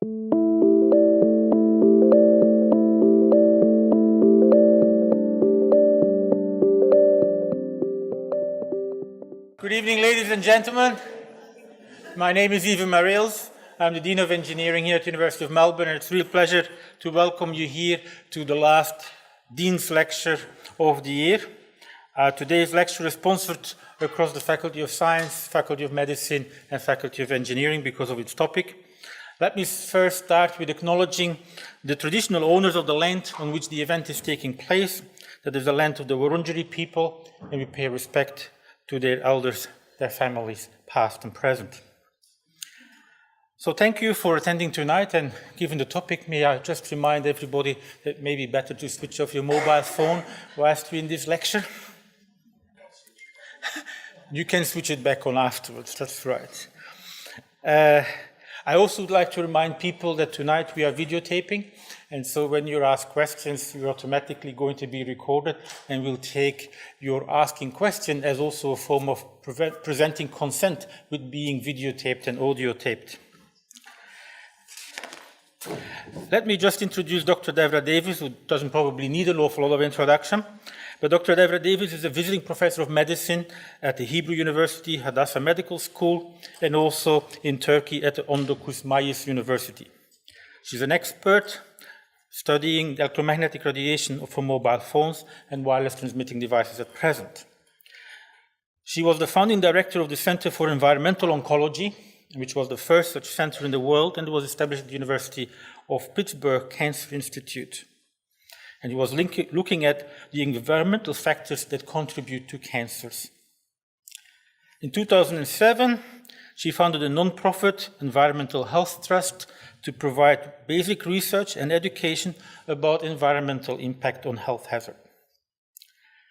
Good evening, ladies and gentlemen. My name is Yves Mariels. I'm the Dean of Engineering here at the University of Melbourne, and it's a real pleasure to welcome you here to the last Dean's Lecture of the year. Today's lecture is sponsored across the Faculty of Science, Faculty of Medicine, and Faculty of Engineering because of its topic. Let me first start with acknowledging the traditional owners of the land on which the event is taking place. That is the land of the Wurundjeri people, and we pay respect to their elders, their families, past and present. So thank you for attending tonight, and given the topic, may I just remind everybody that it may be better to switch off your mobile phone whilst we're in this lecture. You can switch it back on afterwards, that's right. I also would like to remind people that tonight we are videotaping, and so when you ask questions, you're automatically going to be recorded, and we'll take your asking question as also a form of presenting consent with being videotaped and audio taped. Let me just introduce Dr. Devra Davis, who doesn't probably need an awful lot of introduction. But Dr. Devra Davis is a visiting professor of medicine at the Hebrew University, Hadassah Medical School, and also in Turkey at the Ondokuz Mayis University. She's an expert studying electromagnetic radiation from mobile phones and wireless transmitting devices at present. She was the founding director of the Center for Environmental Oncology, which was the first such center in the world, and was established at the University of Pittsburgh Cancer Institute. And he was looking at the environmental factors that contribute to cancers. In 2007, she founded a non-profit environmental health trust to provide basic research and education about environmental impact on health hazard.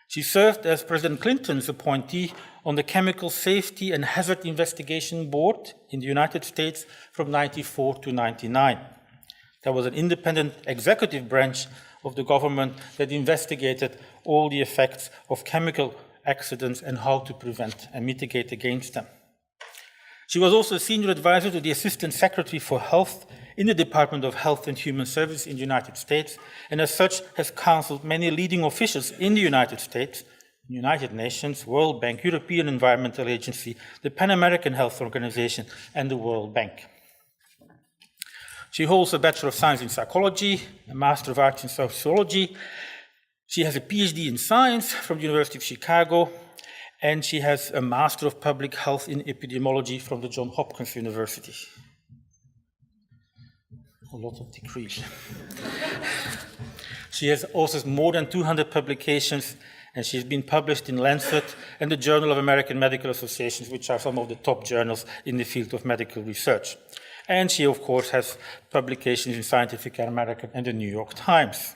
She served as President Clinton's appointee on the Chemical Safety and Hazard Investigation Board in the United States from 1994 to 1999. That was an independent executive branch of the government that investigated all the effects of chemical accidents and how to prevent and mitigate against them. She was also a senior advisor to the Assistant Secretary for Health in the Department of Health and Human Services in the United States, and as such has counseled many leading officials in the United States, United Nations, World Bank, European Environmental Agency, the Pan American Health Organization, and the World Bank. She holds a Bachelor of Science in Psychology, a Master of Arts in Sociology. She has a PhD in Science from the University of Chicago, and she has a Master of Public Health in Epidemiology from the Johns Hopkins University. A lot of degrees. She has also more than 200 publications, and she's been published in Lancet and the Journal of American Medical Associations, which are some of the top journals in the field of medical research. And she, of course, has publications in Scientific American and the New York Times.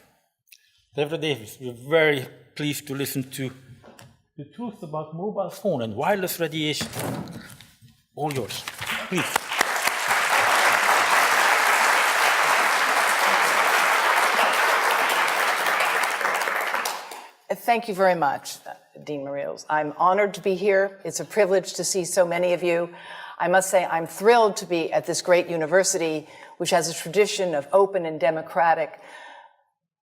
Devra Davis, we're very pleased to listen to the truth about mobile phone and wireless radiation. All yours, please. Thank you very much, Dean Mariels. I'm honored to be here. It's a privilege to see so many of you. I must say I'm thrilled to be at this great university, which has a tradition of open and democratic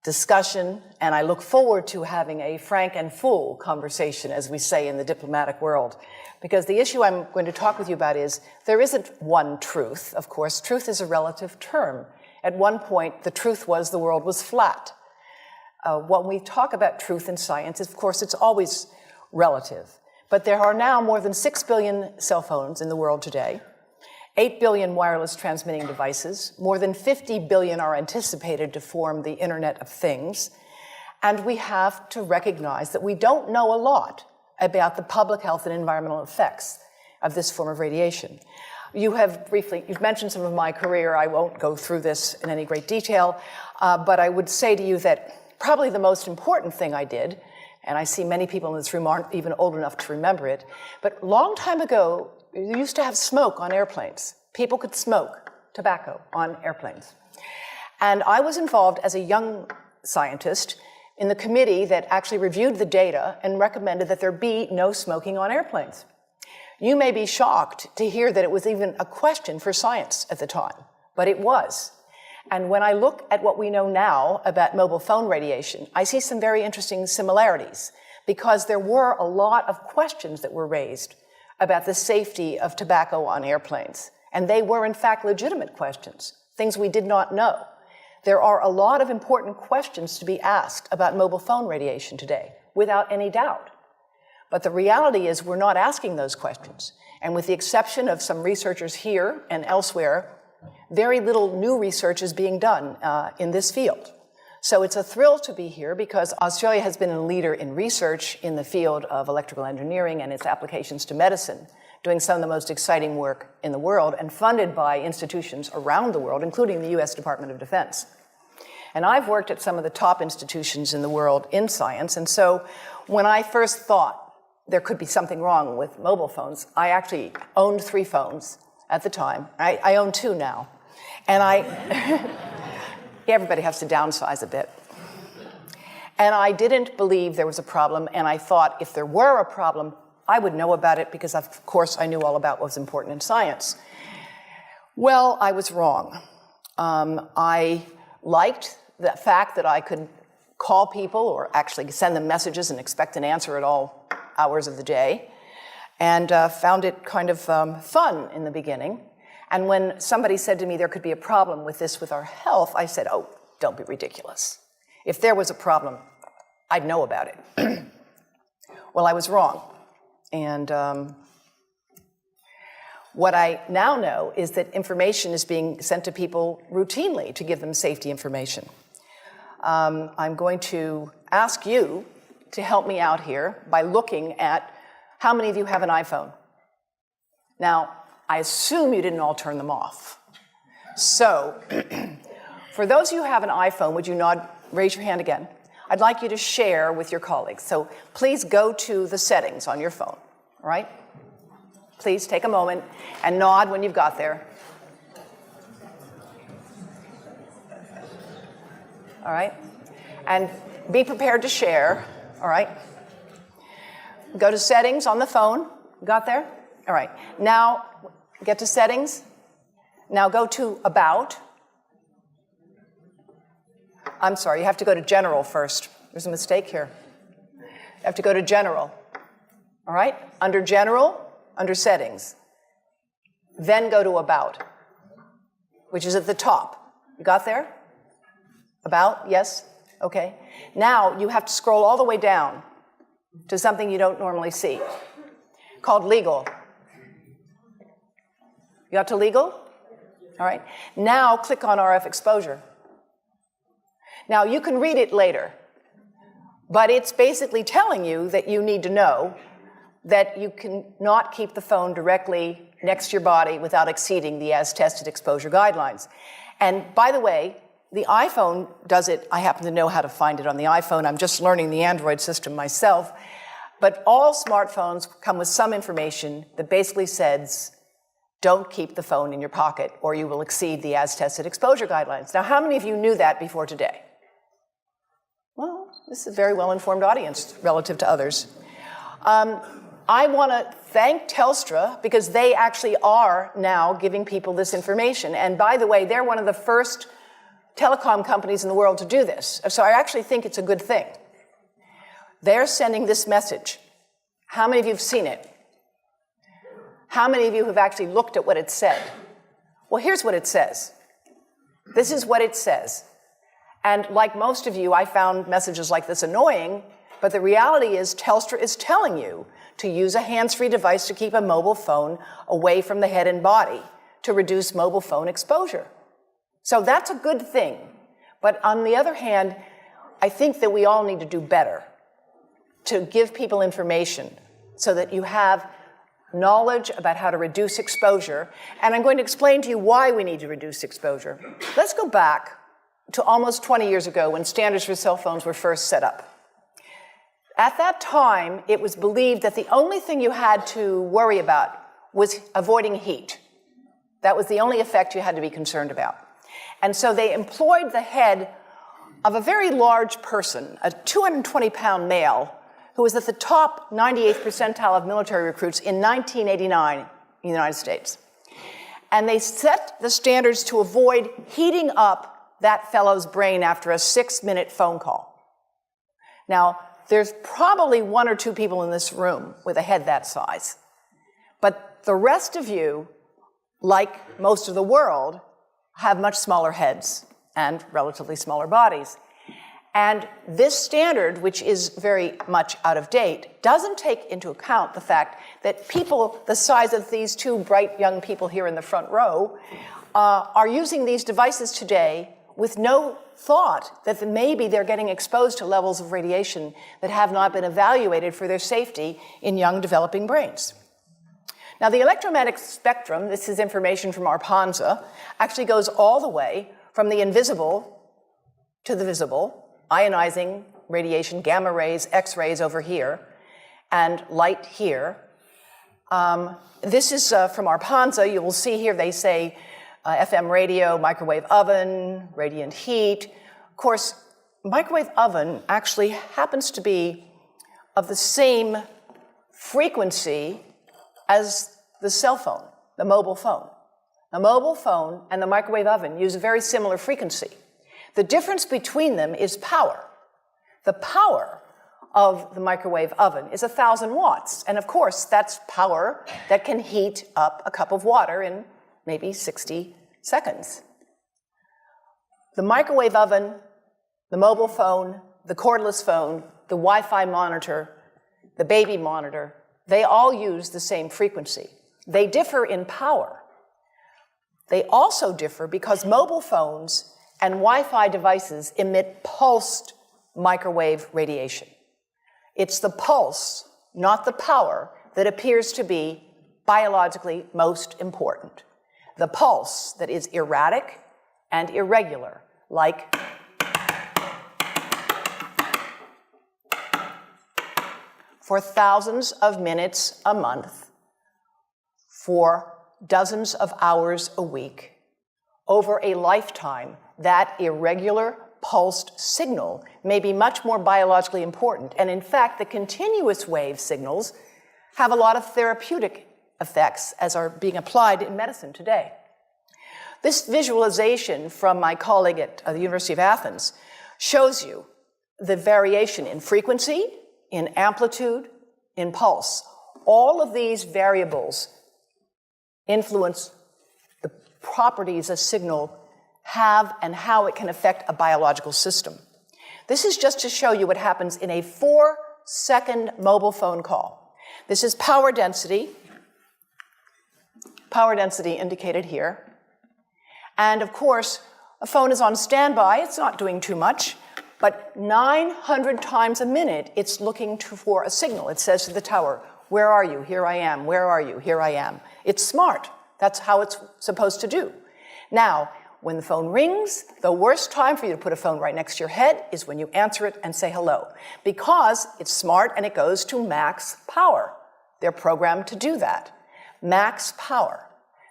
discussion, and I look forward to having a frank and full conversation, as we say in the diplomatic world. Because the issue I'm going to talk with you about is, there isn't one truth, of course. Truth is a relative term. At one point, the truth was the world was flat. When we talk about truth in science, of course, it's always relative. But there are now more than 6 billion cell phones in the world today, 8 billion wireless transmitting devices, more than 50 billion are anticipated to form the Internet of Things, and we have to recognize that we don't know a lot about the public health and environmental effects of this form of radiation. You've mentioned some of my career. I won't go through this in any great detail, but I would say to you that probably the most important thing I did, and I see many people in this room aren't even old enough to remember it, but a long time ago, you used to have smoke on airplanes. People could smoke tobacco on airplanes. And I was involved as a young scientist in the committee that actually reviewed the data and recommended that there be no smoking on airplanes. You may be shocked to hear that it was even a question for science at the time, but it was. And when I look at what we know now about mobile phone radiation, I see some very interesting similarities, because there were a lot of questions that were raised about the safety of tobacco on airplanes. And they were, in fact, legitimate questions, things we did not know. There are a lot of important questions to be asked about mobile phone radiation today, without any doubt. But the reality is we're not asking those questions. And with the exception of some researchers here and elsewhere, very little new research is being done in this field. So it's a thrill to be here, because Australia has been a leader in research in the field of electrical engineering and its applications to medicine, doing some of the most exciting work in the world and funded by institutions around the world, including the US Department of Defense. And I've worked at some of the top institutions in the world in science, and so when I first thought there could be something wrong with mobile phones, I actually owned 3 phones at the time. I own 2 now. And everybody has to downsize a bit. And I didn't believe there was a problem, and I thought if there were a problem, I would know about it, because of course I knew all about what was important in science. Well, I was wrong. I liked the fact that I could call people or actually send them messages and expect an answer at all hours of the day, and found it kind of fun in the beginning. And when somebody said to me there could be a problem with this with our health, I said, oh, don't be ridiculous. If there was a problem, I'd know about it. Well, I was wrong. And what I now know is that information is being sent to people routinely to give them safety information. I'm going to ask you to help me out here by looking at how many of you have an iPhone. Now, I assume you didn't all turn them off. So, for those of you who have an iPhone, would you nod, raise your hand again? I'd like you to share with your colleagues. So please go to the settings on your phone, all right? Please take a moment and nod when you've got there. All right? And be prepared to share, all right? Go to settings on the phone. Got there? All right. Now, get to settings. Now go to about. I'm sorry, you have to go to general first. There's a mistake here. You have to go to general. All right? Under general, under settings. Then go to about, which is at the top. You got there? About, yes? Okay. Now you have to scroll all the way down to something you don't normally see, called legal. You got to legal? All right. Now click on RF exposure. Now you can read it later, but it's basically telling you that you need to know that you cannot keep the phone directly next to your body without exceeding the as-tested exposure guidelines. And by the way, the iPhone does it. I happen to know how to find it on the iPhone. I'm just learning the Android system myself. But all smartphones come with some information that basically says, don't keep the phone in your pocket or you will exceed the as-tested exposure guidelines. Now, how many of you knew that before today? Well, this is a very well-informed audience relative to others. I want to thank Telstra because they actually are now giving people this information. And by the way, they're one of the first telecom companies in the world to do this. So I actually think it's a good thing. They're sending this message. How many of you have seen it? How many of you have actually looked at what it said? Well, here's what it says. This is what it says. And like most of you, I found messages like this annoying, but the reality is Telstra is telling you to use a hands-free device to keep a mobile phone away from the head and body to reduce mobile phone exposure. So that's a good thing. But on the other hand, I think that we all need to do better to give people information so that you have knowledge about how to reduce exposure. And I'm going to explain to you why we need to reduce exposure. Let's go back to almost 20 years ago when standards for cell phones were first set up. At that time, it was believed that the only thing you had to worry about was avoiding heat. That was the only effect you had to be concerned about. And so they employed the head of a very large person, a 220-pound male, who was at the top 98th percentile of military recruits in 1989 in the United States. And they set the standards to avoid heating up that fellow's brain after a 6-minute phone call. Now, there's probably 1 or 2 people in this room with a head that size. But the rest of you, like most of the world, have much smaller heads and relatively smaller bodies. And this standard, which is very much out of date, doesn't take into account the fact that people the size of these 2 bright young people here in the front row are using these devices today with no thought that maybe they're getting exposed to levels of radiation that have not been evaluated for their safety in young developing brains. Now, the electromagnetic spectrum, this is information from ARPANSA, actually goes all the way from the invisible to the visible, ionizing radiation, gamma rays, X-rays over here, and light here. This is from ARPANSA. You will see here they say FM radio, microwave oven, radiant heat. Of course, microwave oven actually happens to be of the same frequency as the cell phone, the mobile phone. The mobile phone and the microwave oven use a very similar frequency. The difference between them is power. The power of the microwave oven is 1,000 watts. And of course, that's power that can heat up a cup of water in maybe 60 seconds. The microwave oven, the mobile phone, the cordless phone, the Wi-Fi monitor, the baby monitor, they all use the same frequency. They differ in power. They also differ because mobile phones and Wi-Fi devices emit pulsed microwave radiation. It's the pulse, not the power, that appears to be biologically most important. The pulse that is erratic and irregular, like for thousands of minutes a month, for dozens of hours a week, over a lifetime, that irregular pulsed signal may be much more biologically important. And in fact, the continuous wave signals have a lot of therapeutic effects as are being applied in medicine today. This visualization from my colleague at the University of Athens shows you the variation in frequency, in amplitude, in pulse. All of these variables influence the properties a signal have and how it can affect a biological system. This is just to show you what happens in a 4-second mobile phone call. This is power density indicated here. And of course, a phone is on standby, it's not doing too much, but 900 times a minute, it's looking for a signal. It says to the tower, where are you? Here I am. Where are you? Here I am. It's smart. That's how it's supposed to do. Now, when the phone rings, the worst time for you to put a phone right next to your head is when you answer it and say hello, because it's smart and it goes to max power. They're programmed to do that. Max power.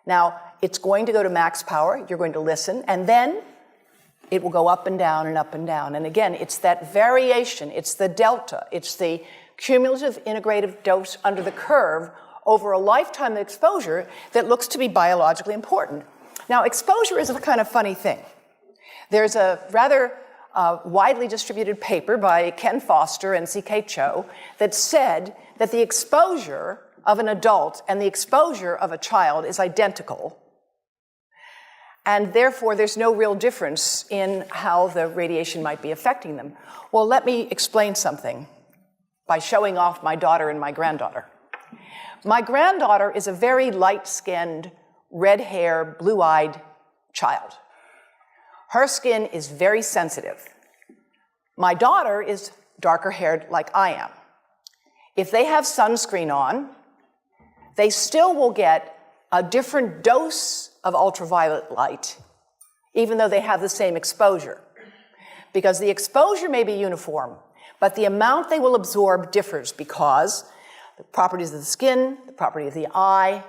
Now, it's going to go to max power. You're going to listen, and then it will go up and down and up and down. And again, it's that variation. It's the delta. It's the cumulative integrative dose under the curve over a lifetime of exposure that looks to be biologically important. Now, exposure is a kind of funny thing. There's a rather widely distributed paper by Ken Foster and C.K. Cho that said that the exposure of an adult and the exposure of a child is identical, and therefore there's no real difference in how the radiation might be affecting them. Well, let me explain something by showing off my daughter and my granddaughter. My granddaughter is a very light-skinned, red-haired, blue-eyed child. Her skin is very sensitive. My daughter is darker-haired like I am. If they have sunscreen on, they still will get a different dose of ultraviolet light, even though they have the same exposure. Because the exposure may be uniform, but the amount they will absorb differs because the properties of the skin, the property of the eye,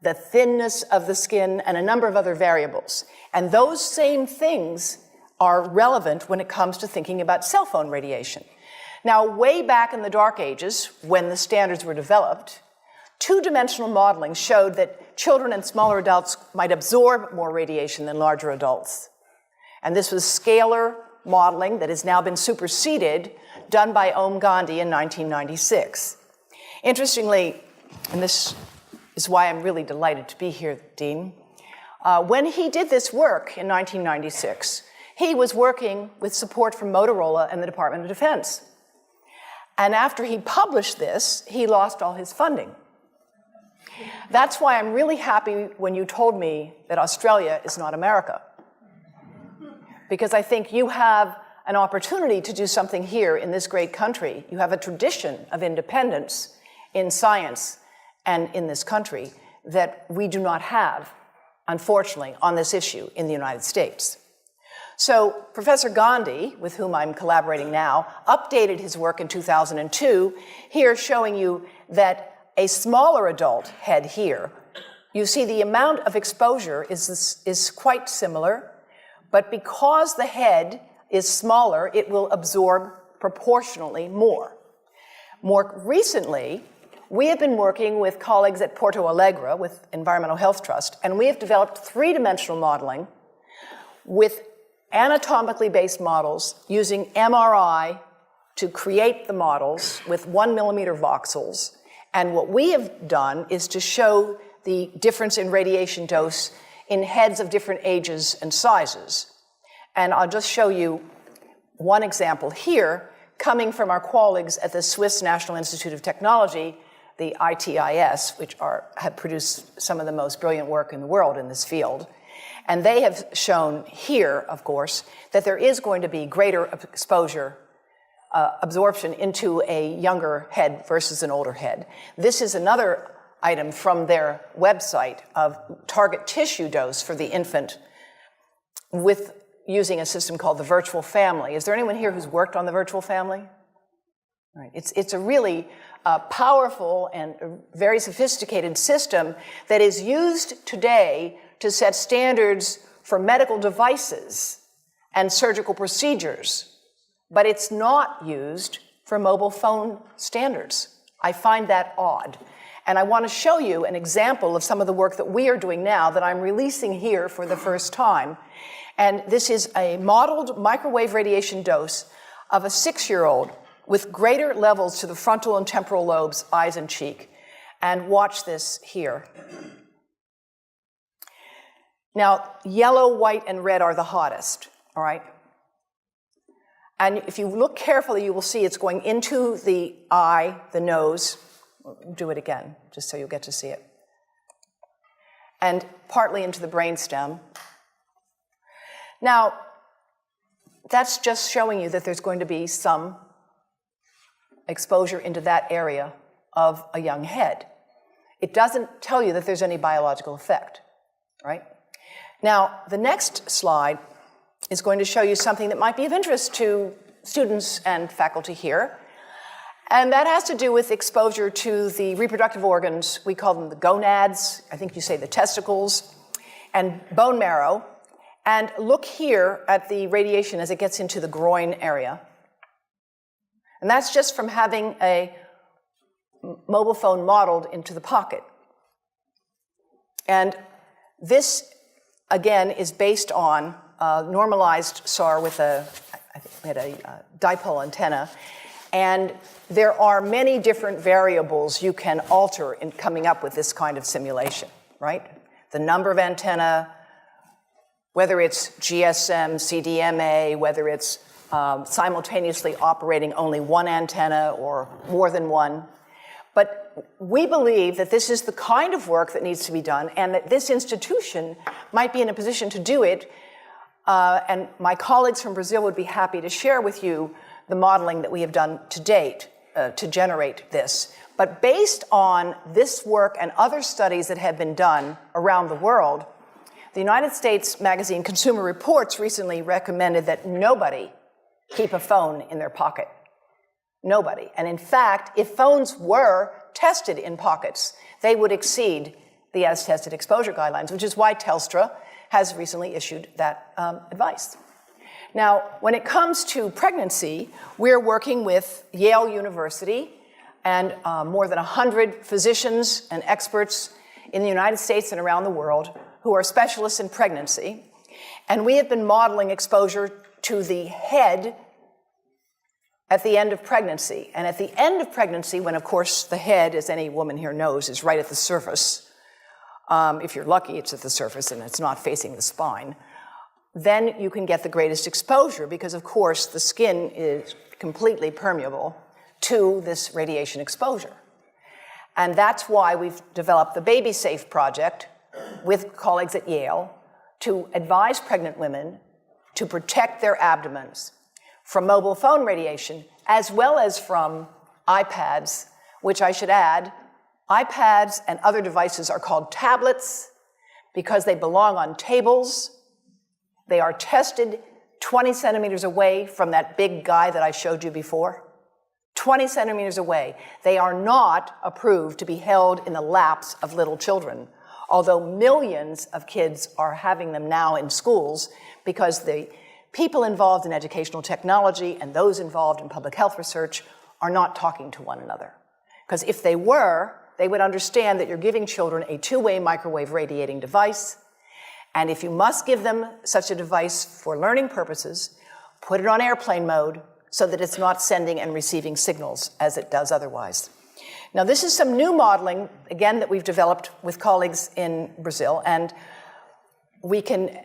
the thinness of the skin, and a number of other variables. And those same things are relevant when it comes to thinking about cell phone radiation. Now, way back in the dark ages, when the standards were developed, Two-dimensional modeling showed that children and smaller adults might absorb more radiation than larger adults. And this was scalar modeling that has now been superseded, done by Om Gandhi in 1996. Interestingly, and this is why I'm really delighted to be here, Dean, when he did this work in 1996, he was working with support from Motorola and the Department of Defense. And after he published this, he lost all his funding. That's why I'm really happy when you told me that Australia is not America. Because I think you have an opportunity to do something here in this great country. You have a tradition of independence in science and in this country that we do not have, unfortunately, on this issue in the United States. So Professor Gandhi, with whom I'm collaborating now, updated his work in 2002, here showing you that a smaller adult head here, you see the amount of exposure is quite similar, but because the head is smaller, it will absorb proportionally more. More recently, we have been working with colleagues at Porto Alegre with Environmental Health Trust, and we have developed three-dimensional modeling with anatomically based models using MRI to create the models with 1 millimeter voxels. And what we have done is to show the difference in radiation dose in heads of different ages and sizes. And I'll just show you one example here, coming from our colleagues at the Swiss National Institute of Technology, the ITIS, which have produced some of the most brilliant work in the world in this field. And they have shown here, of course, that there is going to be greater exposure, absorption into a younger head versus an older head. This is another item from their website of target tissue dose for the infant with using a system called the virtual family. Is there anyone here who's worked on the virtual family? Right. It's a really powerful and very sophisticated system that is used today to set standards for medical devices and surgical procedures, but it's not used for mobile phone standards. I find that odd. And I want to show you an example of some of the work that we are doing now that I'm releasing here for the first time. And this is a modeled microwave radiation dose of a 6-year-old with greater levels to the frontal and temporal lobes, eyes and cheek. And watch this here. Now, yellow, white, and red are the hottest, all right? And if you look carefully, you will see it's going into the eye, the nose. Do it again, just so you'll get to see it. And partly into the brainstem. Now, that's just showing you that there's going to be some exposure into that area of a young head. It doesn't tell you that there's any biological effect, right? Now, the next slide is going to show you something that might be of interest to students and faculty here. And that has to do with exposure to the reproductive organs. We call them the gonads, I think you say the testicles, and bone marrow. And look here at the radiation as it gets into the groin area. And that's just from having a mobile phone modeled into the pocket. And this, again, is based on normalized SAR with I think we had a dipole antenna. And there are many different variables you can alter in coming up with this kind of simulation, right? The number of antenna, whether it's GSM, CDMA, whether it's simultaneously operating only one antenna or more than one. But we believe that this is the kind of work that needs to be done and that this institution might be in a position to do it. And my colleagues from Brazil would be happy to share with you the modeling that we have done to date to generate this. But based on this work and other studies that have been done around the world, the United States magazine Consumer Reports recently recommended that nobody keep a phone in their pocket. Nobody. And in fact, if phones were tested in pockets, they would exceed the as-tested exposure guidelines, which is why Telstra has recently issued that advice. Now, when it comes to pregnancy, we're working with Yale University and more than 100 physicians and experts in the United States and around the world who are specialists in pregnancy. And we have been modeling exposure to the head at the end of pregnancy. And at the end of pregnancy, when of course the head, as any woman here knows, is right at the surface, if you're lucky it's at the surface and it's not facing the spine, then you can get the greatest exposure because of course the skin is completely permeable to this radiation exposure. And that's why we've developed the Baby Safe project with colleagues at Yale to advise pregnant women to protect their abdomens from mobile phone radiation, as well as from iPads, which I should add, iPads and other devices are called tablets because they belong on tables. They are tested 20 centimeters away from that big guy that I showed you before. 20 centimeters away. They are not approved to be held in the laps of little children, although millions of kids are having them now in schools because the people involved in educational technology and those involved in public health research are not talking to one another. Because if they were, they would understand that you're giving children a two-way microwave radiating device, and if you must give them such a device for learning purposes, put it on airplane mode so that it's not sending and receiving signals as it does otherwise. Now, this is some new modeling, again, that we've developed with colleagues in Brazil, and we can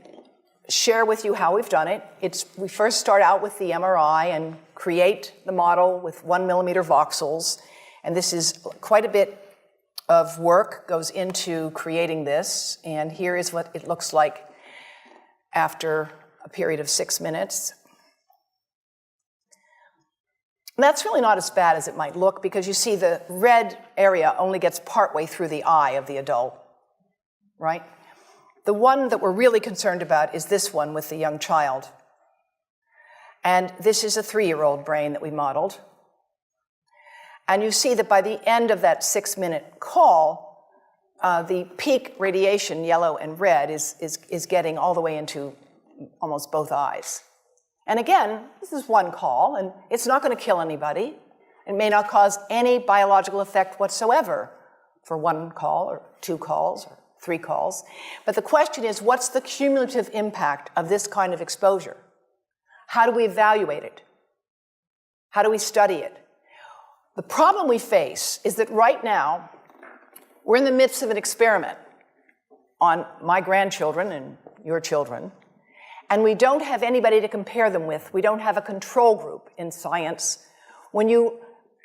share with you how we've done it. We first start out with the MRI and create the model with 1 millimeter voxels, and this is quite a bit of work goes into creating this, and here is what it looks like after a period of 6 minutes. And that's really not as bad as it might look because you see the red area only gets partway through the eye of the adult, right? The one that we're really concerned about is this one with the young child. And this is a 3-year-old brain that we modeled. And you see that by the end of that 6-minute call, the peak radiation, yellow and red, is getting all the way into almost both eyes. And again, this is one call, and it's not going to kill anybody. It may not cause any biological effect whatsoever for 1 call or 2 calls or 3 calls. But the question is, what's the cumulative impact of this kind of exposure? How do we evaluate it? How do we study it? The problem we face is that right now, we're in the midst of an experiment on my grandchildren and your children, and we don't have anybody to compare them with. We don't have a control group in science. When you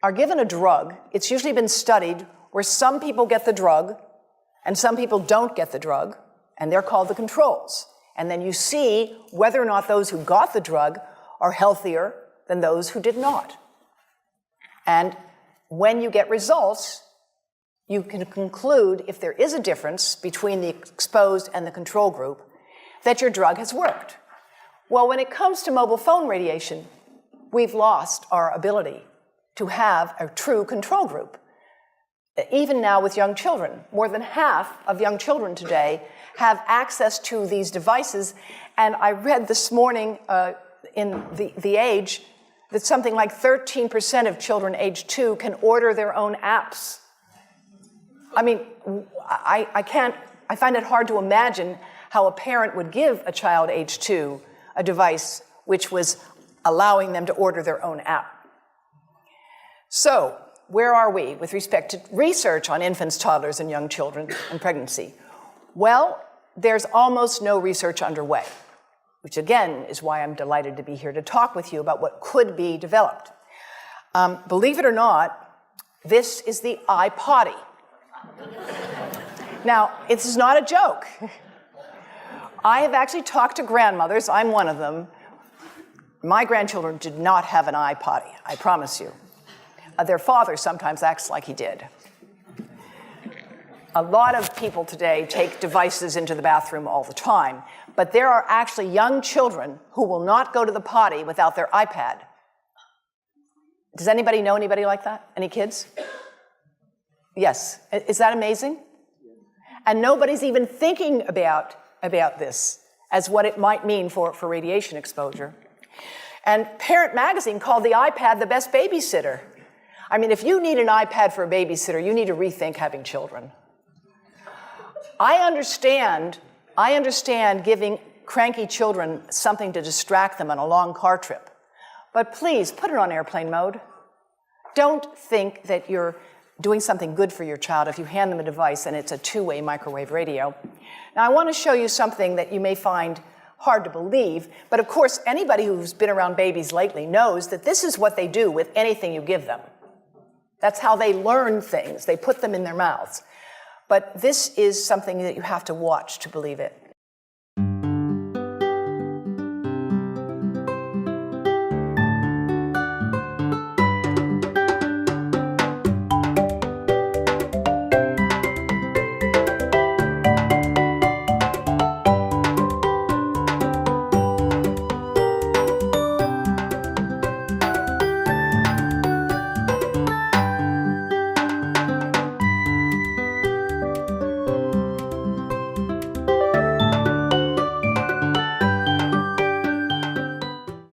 are given a drug, it's usually been studied where some people get the drug and some people don't get the drug, and they're called the controls. And then you see whether or not those who got the drug are healthier than those who did not. And when you get results, you can conclude, if there is a difference between the exposed and the control group, that your drug has worked. Well, when it comes to mobile phone radiation, we've lost our ability to have a true control group. Even now with young children, more than half of young children today have access to these devices. And I read this morning in the Age that something like 13% of children age 2 can order their own apps. I mean, I find it hard to imagine how a parent would give a child age 2 a device which was allowing them to order their own app. So, where are we with respect to research on infants, toddlers, and young children and pregnancy? Well, there's almost no research underway, which again is why I'm delighted to be here to talk with you about what could be developed. Believe it or not, this is the iPotty. Now, this is not a joke. I have actually talked to grandmothers, I'm one of them. My grandchildren did not have an iPotty, I promise you. Their father sometimes acts like he did. A lot of people today take devices into the bathroom all the time, but there are actually young children who will not go to the potty without their iPad. Does anybody know anybody like that? Any kids? Yes. Is that amazing? And nobody's even thinking about this as what it might mean for radiation exposure. And Parent Magazine called the iPad the best babysitter. I mean, if you need an iPad for a babysitter, you need to rethink having children. I understand giving cranky children something to distract them on a long car trip. But please, put it on airplane mode. Don't think that you're doing something good for your child if you hand them a device and it's a two-way microwave radio. Now, I want to show you something that you may find hard to believe, but of course, anybody who's been around babies lately knows that this is what they do with anything you give them. That's how they learn things. They put them in their mouths. But this is something that you have to watch to believe it.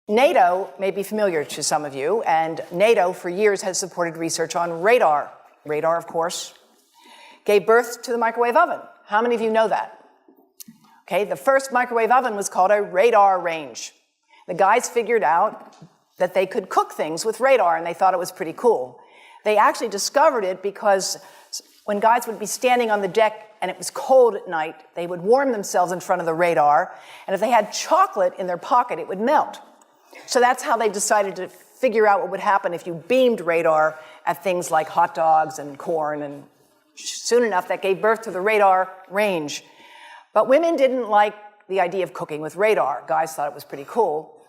NATO may be familiar to some of you, and NATO for years has supported research on radar. Radar, of course, gave birth to the microwave oven. How many of you know that? Okay, the first microwave oven was called a radar range. The guys figured out that they could cook things with radar, and they thought it was pretty cool. They actually discovered it because when guys would be standing on the deck and it was cold at night, they would warm themselves in front of the radar, and if they had chocolate in their pocket, it would melt. So that's how they decided to figure out what would happen if you beamed radar at things like hot dogs and corn, and soon enough that gave birth to the radar range. But women didn't like the idea of cooking with radar. Guys thought it was pretty cool.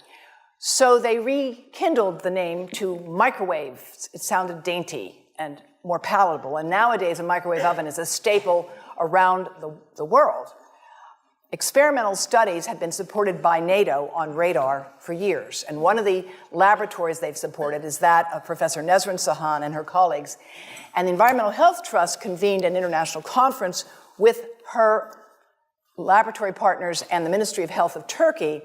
So they rekindled the name to microwave. It sounded dainty and more palatable, and nowadays a microwave oven is a staple around the world. Experimental studies have been supported by NATO on radar for years, and one of the laboratories they've supported is that of Professor Nesrin Sahan and her colleagues. And the Environmental Health Trust convened an international conference with her laboratory partners and the Ministry of Health of Turkey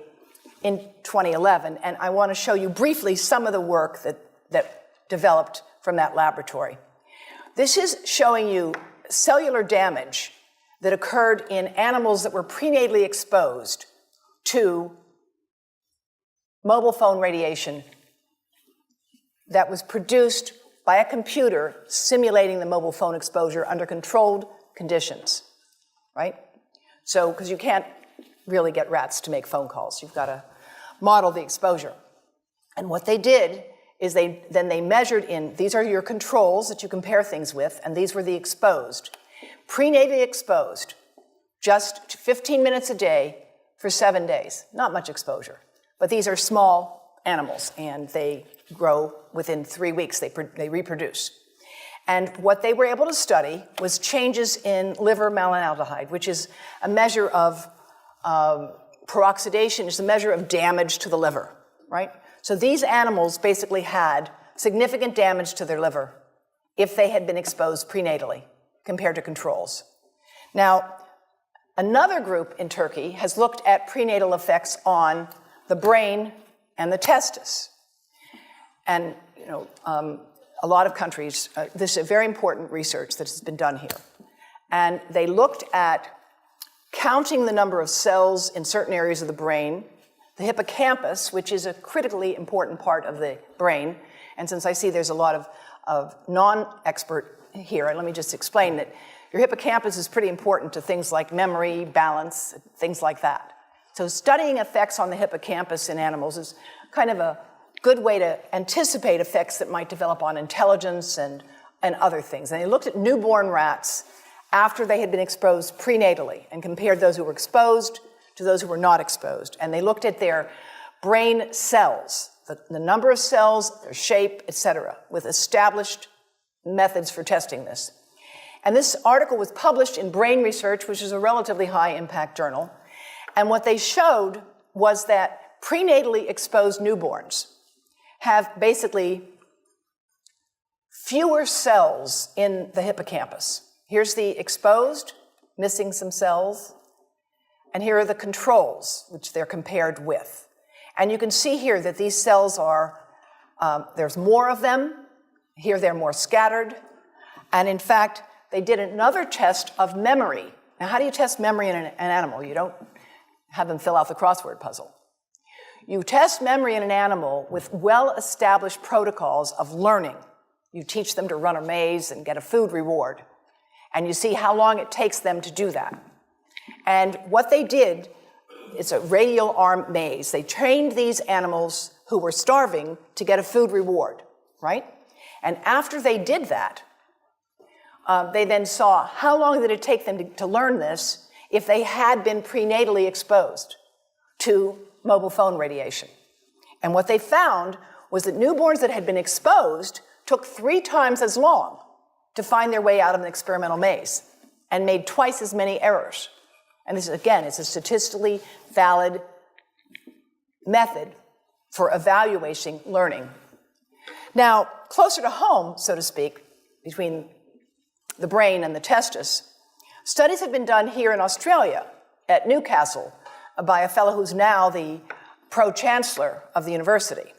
in 2011, and I want to show you briefly some of the work that developed from that laboratory. This is showing you cellular damage that occurred in animals that were prenatally exposed to mobile phone radiation that was produced by a computer simulating the mobile phone exposure under controlled conditions, right? So, because you can't really get rats to make phone calls. You've got to model the exposure. And what they did is they measured in, these are your controls that you compare things with, and these were the exposed. Prenatally exposed, just 15 minutes a day for 7 days. Not much exposure. But these are small animals, and they grow within 3 weeks. They reproduce. And what they were able to study was changes in liver malonaldehyde, which is a measure of peroxidation, is a measure of damage to the liver, right? So these animals basically had significant damage to their liver if they had been exposed prenatally compared to controls. Now, another group in Turkey has looked at prenatal effects on the brain and the testis. And, you know, a lot of countries, this is a very important research that has been done here. And they looked at counting the number of cells in certain areas of the brain, the hippocampus, which is a critically important part of the brain. And since I see there's a lot of non-expert here, and let me just explain that your hippocampus is pretty important to things like memory, balance, things like that. So studying effects on the hippocampus in animals is kind of a good way to anticipate effects that might develop on intelligence and other things. And they looked at newborn rats after they had been exposed prenatally and compared those who were exposed to those who were not exposed. And they looked at their brain cells, the number of cells, their shape, etc., with established methods for testing this. And this article was published in Brain Research, which is a relatively high-impact journal. And what they showed was that prenatally exposed newborns have basically fewer cells in the hippocampus. Here's the exposed, missing some cells, and here are the controls, which they're compared with. And you can see here that these cells are, there's more of them Here they're more scattered. And in fact, they did another test of memory. Now, how do you test memory in an animal? You don't have them fill out the crossword puzzle. You test memory in an animal with well-established protocols of learning. You teach them to run a maze and get a food reward. And you see how long it takes them to do that. And what they did, it's a radial arm maze. They trained these animals who were starving to get a food reward, right? And after they did that, they then saw how long did it take them to learn this if they had been prenatally exposed to mobile phone radiation. And what they found was that newborns that had been exposed took 3 times as long to find their way out of an experimental maze and made twice as many errors. And this, again, is a statistically valid method for evaluating learning. Now, closer to home, so to speak, between the brain and the testis, studies have been done here in Australia at Newcastle by a fellow who's now the pro-chancellor of the university.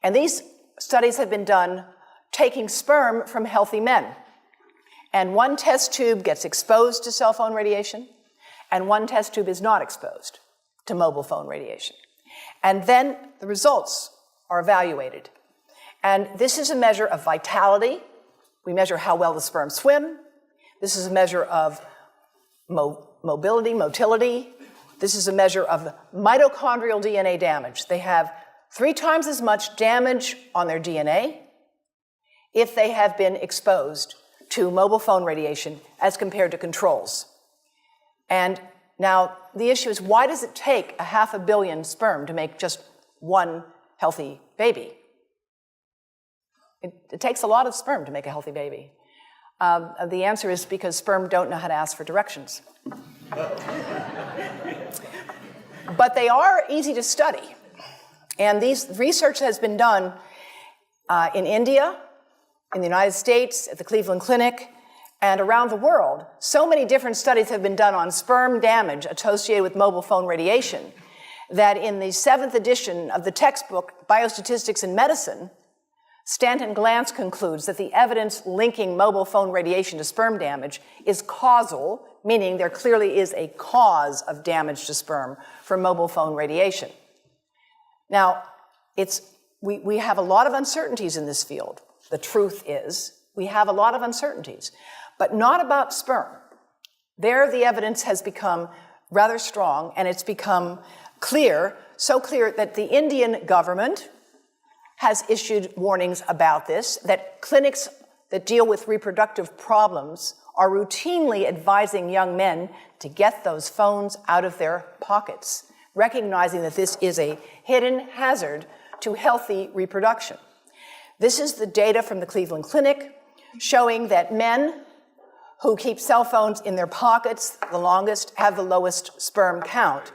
And these studies have been done taking sperm from healthy men. And one test tube gets exposed to cell phone radiation, and one test tube is not exposed to mobile phone radiation. And then the results are evaluated. And this is a measure of vitality. We measure how well the sperm swim. This is a measure of motility. This is a measure of mitochondrial DNA damage. They have 3 times as much damage on their DNA if they have been exposed to mobile phone radiation as compared to controls. And now the issue is, why does it take 500 million sperm to make just one healthy baby? It takes a lot of sperm to make a healthy baby. The answer is because sperm don't know how to ask for directions. But they are easy to study. And these research has been done in India, in the United States, at the Cleveland Clinic, and around the world. So many different studies have been done on sperm damage associated with mobile phone radiation that in the 7th edition of the textbook, Biostatistics in Medicine, Stanton Glantz concludes that the evidence linking mobile phone radiation to sperm damage is causal, meaning there clearly is a cause of damage to sperm from mobile phone radiation. Now, we have a lot of uncertainties in this field. The truth is, we have a lot of uncertainties, but not about sperm. There, the evidence has become rather strong, and it's become clear, so clear that the Indian government has issued warnings about this, that clinics that deal with reproductive problems are routinely advising young men to get those phones out of their pockets, recognizing that this is a hidden hazard to healthy reproduction. This is the data from the Cleveland Clinic showing that men who keep cell phones in their pockets the longest have the lowest sperm count.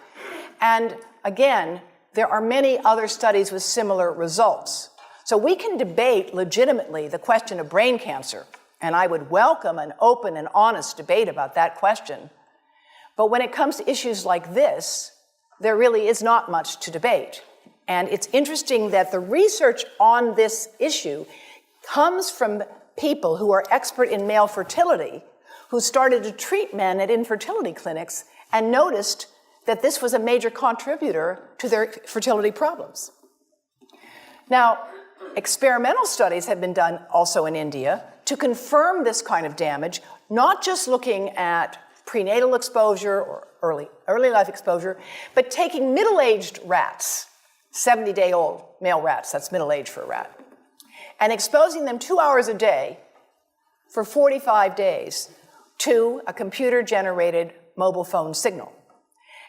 And again, there are many other studies with similar results. So we can debate legitimately the question of brain cancer, and I would welcome an open and honest debate about that question. But when it comes to issues like this, there really is not much to debate. And it's interesting that the research on this issue comes from people who are expert in male fertility, who started to treat men at infertility clinics and noticed that this was a major contributor to their fertility problems. Now, experimental studies have been done also in India to confirm this kind of damage, not just looking at prenatal exposure or early life exposure, but taking middle-aged rats, 70-day-old male rats, that's middle age for a rat, and exposing them 2 hours a day for 45 days to a computer-generated mobile phone signal.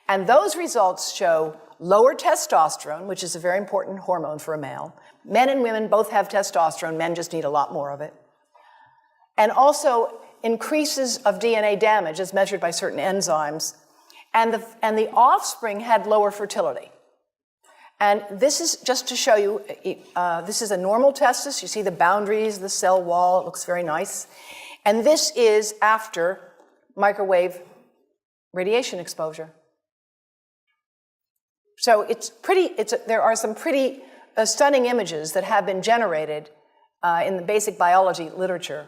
And those results show lower testosterone, which is a very important hormone for a male. Men and women both have testosterone, men just need a lot more of it. And also increases of DNA damage as measured by certain enzymes. And the offspring had lower fertility. And this is just to show you, this is a normal testis. You see the boundaries, the cell wall, it looks very nice. And this is after microwave radiation exposure. So there are some pretty stunning images that have been generated in the basic biology literature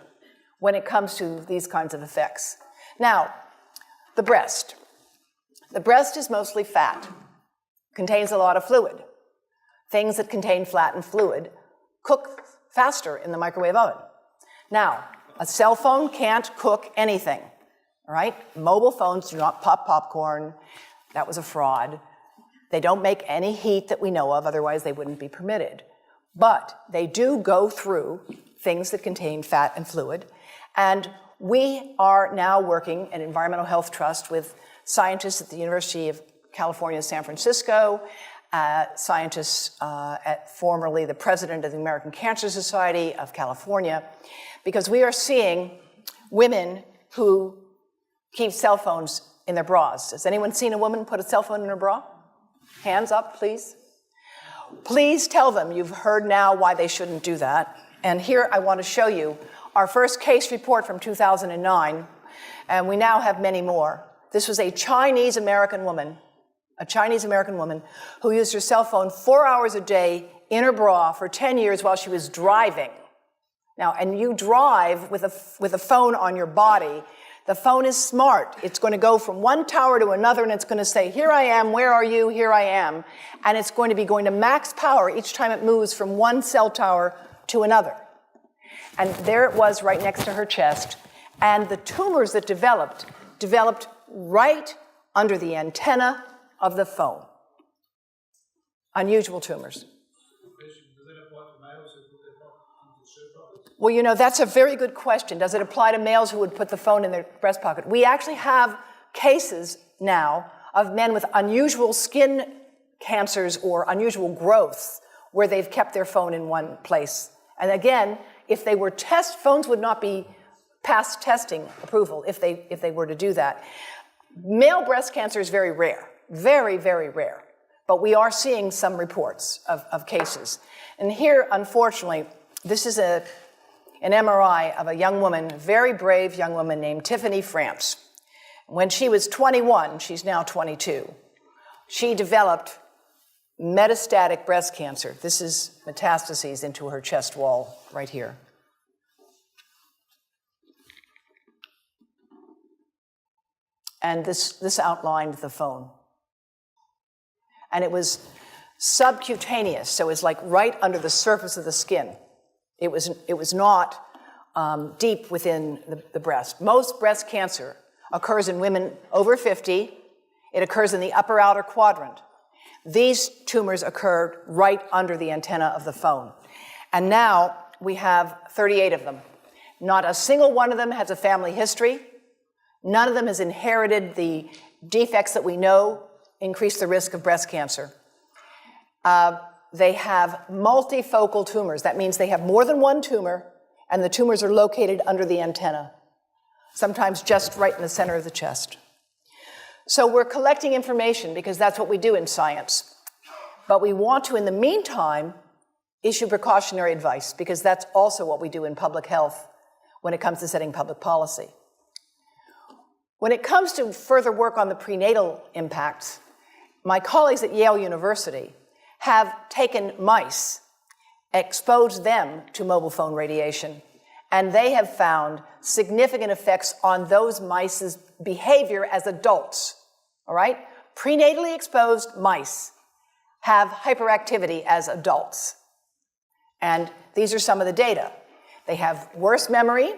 when it comes to these kinds of effects. Now, the breast. The breast is mostly fat, contains a lot of fluid. Things that contain fat and fluid cook faster in the microwave oven. Now, a cell phone can't cook anything, all right? Mobile phones do not pop popcorn. That was a fraud. They don't make any heat that we know of, otherwise they wouldn't be permitted. But they do go through things that contain fat and fluid. And we are now working at Environmental Health Trust with scientists at the University of California, San Francisco, scientists formerly the president of the American Cancer Society of California, because we are seeing women who keep cell phones in their bras. Has anyone seen a woman put a cell phone in her bra? Hands up, please. Please tell them you've heard now why they shouldn't do that. And here I want to show you our first case report from 2009, and we now have many more. This was a Chinese-American woman who used her cell phone 4 hours a day in her bra for 10 years while she was driving. Now, and you drive with a phone on your body. The phone is smart. It's going to go from one tower to another, and it's going to say, here I am, where are you, here I am. And it's going to be going to max power each time it moves from one cell tower to another. And there it was right next to her chest. And the tumors that developed right under the antenna of the phone. Unusual tumors. Well, you know, that's a very good question. Does it apply to males who would put the phone in their breast pocket? We actually have cases now of men with unusual skin cancers or unusual growths where they've kept their phone in one place. And again, if they were phones would not be past testing approval if they were to do that. Male breast cancer is very rare, very, very rare. But we are seeing some reports of cases. And here, unfortunately, this is an MRI of a young woman, very brave young woman named Tiffany France. When she was 21, she's now 22, she developed metastatic breast cancer. This is metastases into her chest wall right here. And this outlined the phone. And it was subcutaneous, so it's like right under the surface of the skin. It was not deep within the breast. Most breast cancer occurs in women over 50. It occurs in the upper outer quadrant. These tumors occurred right under the antenna of the phone. And now we have 38 of them. Not a single one of them has a family history. None of them has inherited the defects that we know increase the risk of breast cancer. They have multifocal tumors. That means they have more than one tumor, and the tumors are located under the antenna, sometimes just right in the center of the chest. So we're collecting information because that's what we do in science. But we want to, in the meantime, issue precautionary advice because that's also what we do in public health when it comes to setting public policy. When it comes to further work on the prenatal impacts, my colleagues at Yale University have taken mice, exposed them to mobile phone radiation, and they have found significant effects on those mice's behavior as adults, all right? Prenatally exposed mice have hyperactivity as adults. And these are some of the data. They have worse memory,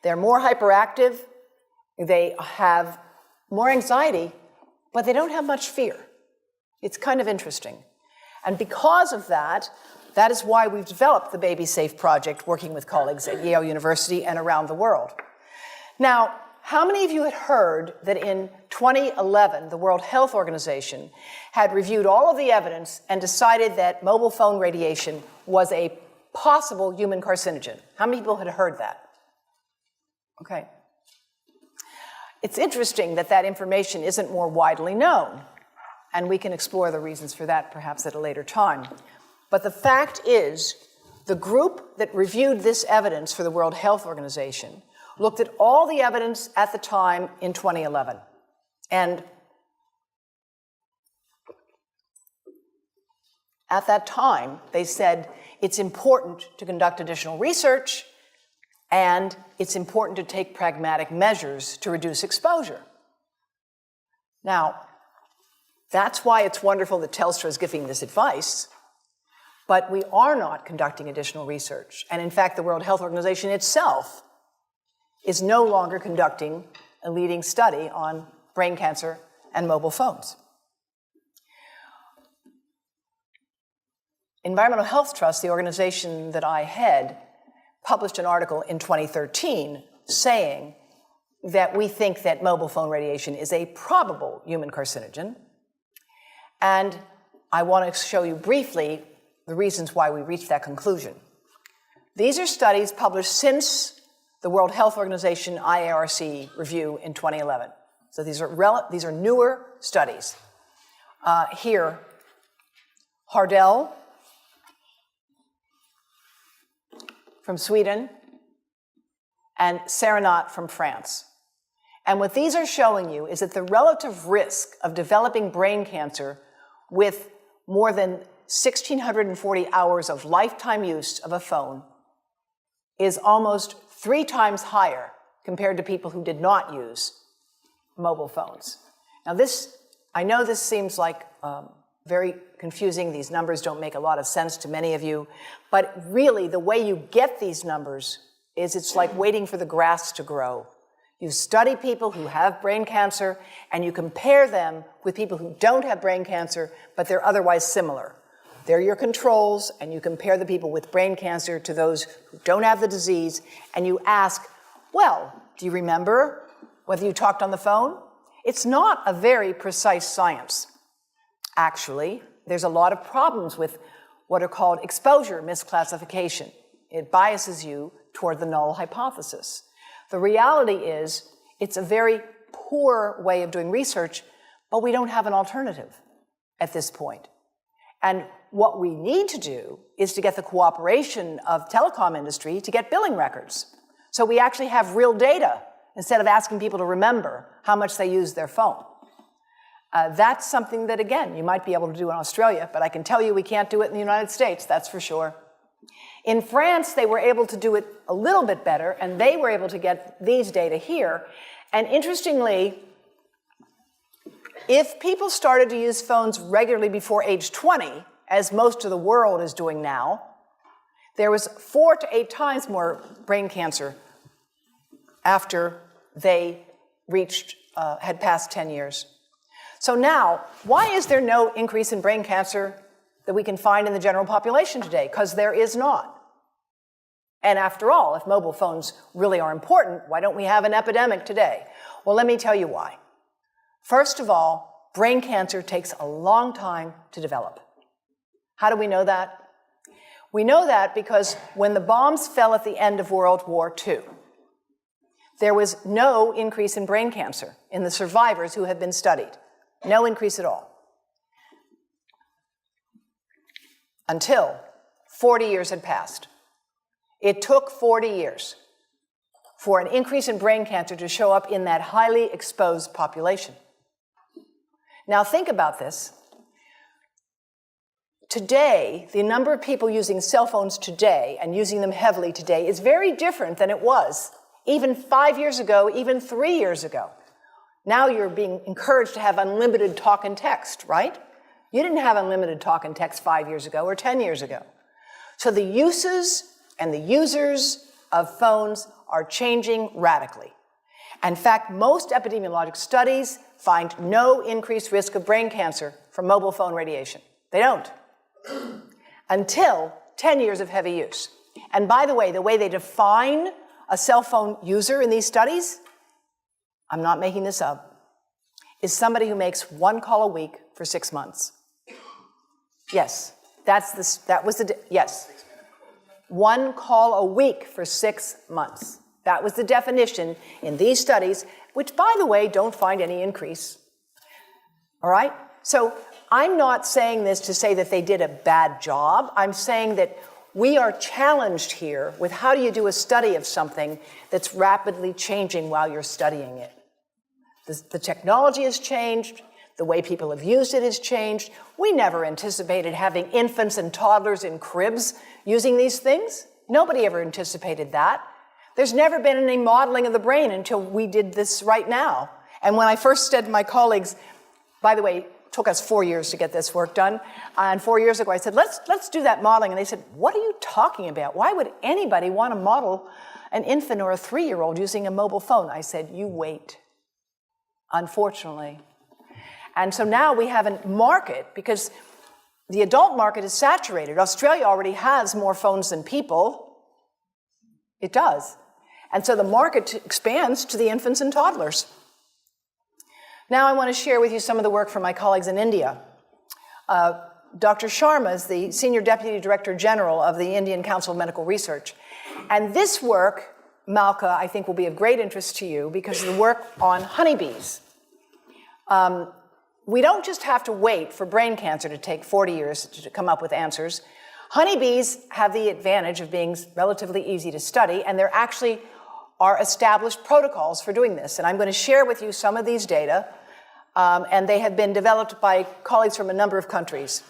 they're more hyperactive, they have more anxiety, but they don't have much fear. It's kind of interesting. And because of that, that is why we've developed the Baby Safe Project, working with colleagues at Yale University and around the world. Now, how many of you had heard that in 2011, the World Health Organization had reviewed all of the evidence and decided that mobile phone radiation was a possible human carcinogen? How many people had heard that? Okay. It's interesting that that information isn't more widely known, and we can explore the reasons for that perhaps at a later time. But the fact is, the group that reviewed this evidence for the World Health Organization looked at all the evidence at the time in 2011. And At that time, they said it's important to conduct additional research and it's important to take pragmatic measures to reduce exposure. Now, that's why it's wonderful that Telstra is giving this advice, but we are not conducting additional research. And in fact, the World Health Organization itself is no longer conducting a leading study on brain cancer and mobile phones. Environmental Health Trust, the organization that I head, published an article in 2013 saying that we think that mobile phone radiation is a probable human carcinogen. And I want to show you briefly the reasons why we reached that conclusion. These are studies published since the World Health Organization IARC review in 2011. So these are newer studies. Here, Hardell from Sweden and Serenat from France. And what these are showing you is that the relative risk of developing brain cancer with more than 1,640 hours of lifetime use of a phone is almost 3 times higher compared to people who did not use mobile phones. Now I know this seems like very confusing. These numbers don't make a lot of sense to many of you, but really the way you get these numbers is it's like waiting for the grass to grow. You study people who have brain cancer and you compare them with people who don't have brain cancer, but they're otherwise similar. They're your controls, and you compare the people with brain cancer to those who don't have the disease, and you ask, well, do you remember whether you talked on the phone? It's not a very precise science. Actually, there's a lot of problems with what are called exposure misclassification. It biases you toward the null hypothesis. The reality is it's a very poor way of doing research, but we don't have an alternative at this point. And what we need to do is to get the cooperation of telecom industry to get billing records. So we actually have real data instead of asking people to remember how much they use their phone. That's something that, again, you might be able to do in Australia, but I can tell you we can't do it in the United States, that's for sure. In France, they were able to do it a little bit better, and they were able to get these data here. And interestingly, if people started to use phones regularly before age 20, as most of the world is doing now, there was 4 to 8 times more brain cancer after they had passed 10 years. So now, why is there no increase in brain cancer that we can find in the general population today? Because there is not. And after all, if mobile phones really are important, why don't we have an epidemic today? Well, let me tell you why. First of all, brain cancer takes a long time to develop. How do we know that? We know that because when the bombs fell at the end of World War II, there was no increase in brain cancer in the survivors who had been studied. No increase at all. Until 40 years had passed. It took 40 years for an increase in brain cancer to show up in that highly exposed population. Now think about this. Today, the number of people using cell phones today and using them heavily today is very different than it was even 5 years ago, even 3 years ago. Now you're being encouraged to have unlimited talk and text, right? You didn't have unlimited talk and text 5 years ago or 10 years ago. So the uses and the users of phones are changing radically. In fact, most epidemiologic studies find no increased risk of brain cancer from mobile phone radiation. They don't. Until 10 years of heavy use. And by the way they define a cell phone user in these studies, I'm not making this up, is somebody who makes 1 call a week for 6 months. Yes, yes. 1 call a week for 6 months. That was the definition in these studies, which, by the way, don't find any increase. All right? So I'm not saying this to say that they did a bad job. I'm saying that we are challenged here with how do you do a study of something that's rapidly changing while you're studying it. The technology has changed, The way people have used it has changed. We never anticipated having infants and toddlers in cribs using these things. Nobody ever anticipated that. There's never been any modeling of the brain until we did this right now. And when I first said to my colleagues, by the way, it took us 4 years to get this work done, and 4 years ago I said, let's do that modeling. And they said, what are you talking about? Why would anybody want to model an infant or a 3-year-old using a mobile phone? I said, you wait, unfortunately. And so now we have a market, because the adult market is saturated. Australia already has more phones than people. It does. And so the market expands to the infants and toddlers. Now I want to share with you some of the work from my colleagues in India. Dr. Sharma is the Senior Deputy Director General of the Indian Council of Medical Research. And this work, Malka, I think will be of great interest to you because of the work on honeybees. We don't just have to wait for brain cancer to take 40 years to come up with answers. Honeybees have the advantage of being relatively easy to study, and there actually are established protocols for doing this. And I'm going to share with you some of these data, and they have been developed by colleagues from a number of countries.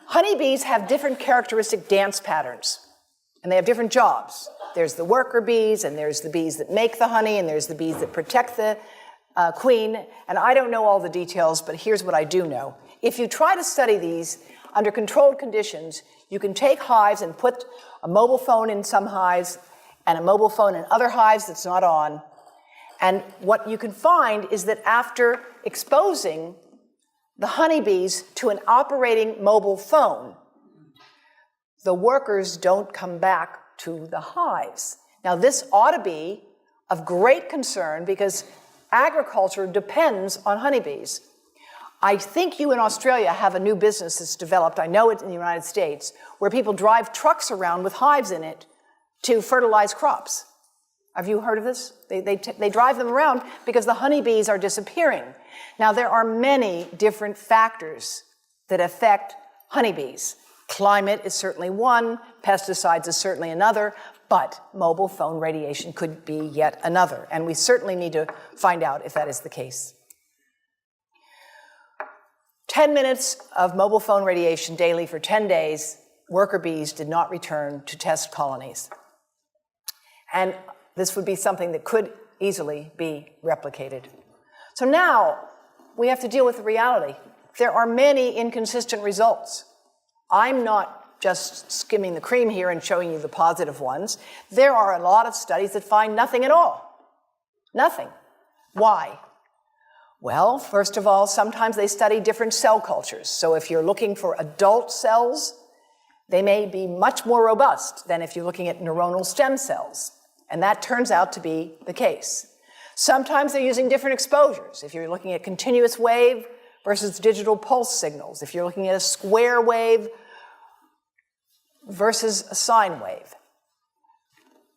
Honeybees have different characteristic dance patterns, and they have different jobs. There's the worker bees, and there's the bees that make the honey, and there's the bees that protect the queen. And I don't know all the details, but here's what I do know. If you try to study these under controlled conditions, you can take hives and put a mobile phone in some hives and a mobile phone in other hives that's not on. And what you can find is that after exposing the honeybees to an operating mobile phone, the workers don't come back to the hives. Now, this ought to be of great concern because agriculture depends on honeybees. I think you in Australia have a new business that's developed, I know it in the United States, where people drive trucks around with hives in it to fertilize crops. Have you heard of this? They drive them around because the honeybees are disappearing. Now, there are many different factors that affect honeybees. Climate is certainly one, pesticides is certainly another, but mobile phone radiation could be yet another, and we certainly need to find out if that is the case. 10 minutes of mobile phone radiation daily for 10 days, worker bees did not return to test colonies. And this would be something that could easily be replicated. So now we have to deal with the reality. There are many inconsistent results. I'm not just skimming the cream here and showing you the positive ones. There are a lot of studies that find nothing at all. Nothing. Why? Well, first of all, sometimes they study different cell cultures. So if you're looking for adult cells, they may be much more robust than if you're looking at neuronal stem cells. And that turns out to be the case. Sometimes they're using different exposures. If you're looking at continuous wave versus digital pulse signals, if you're looking at a square wave versus a sine wave.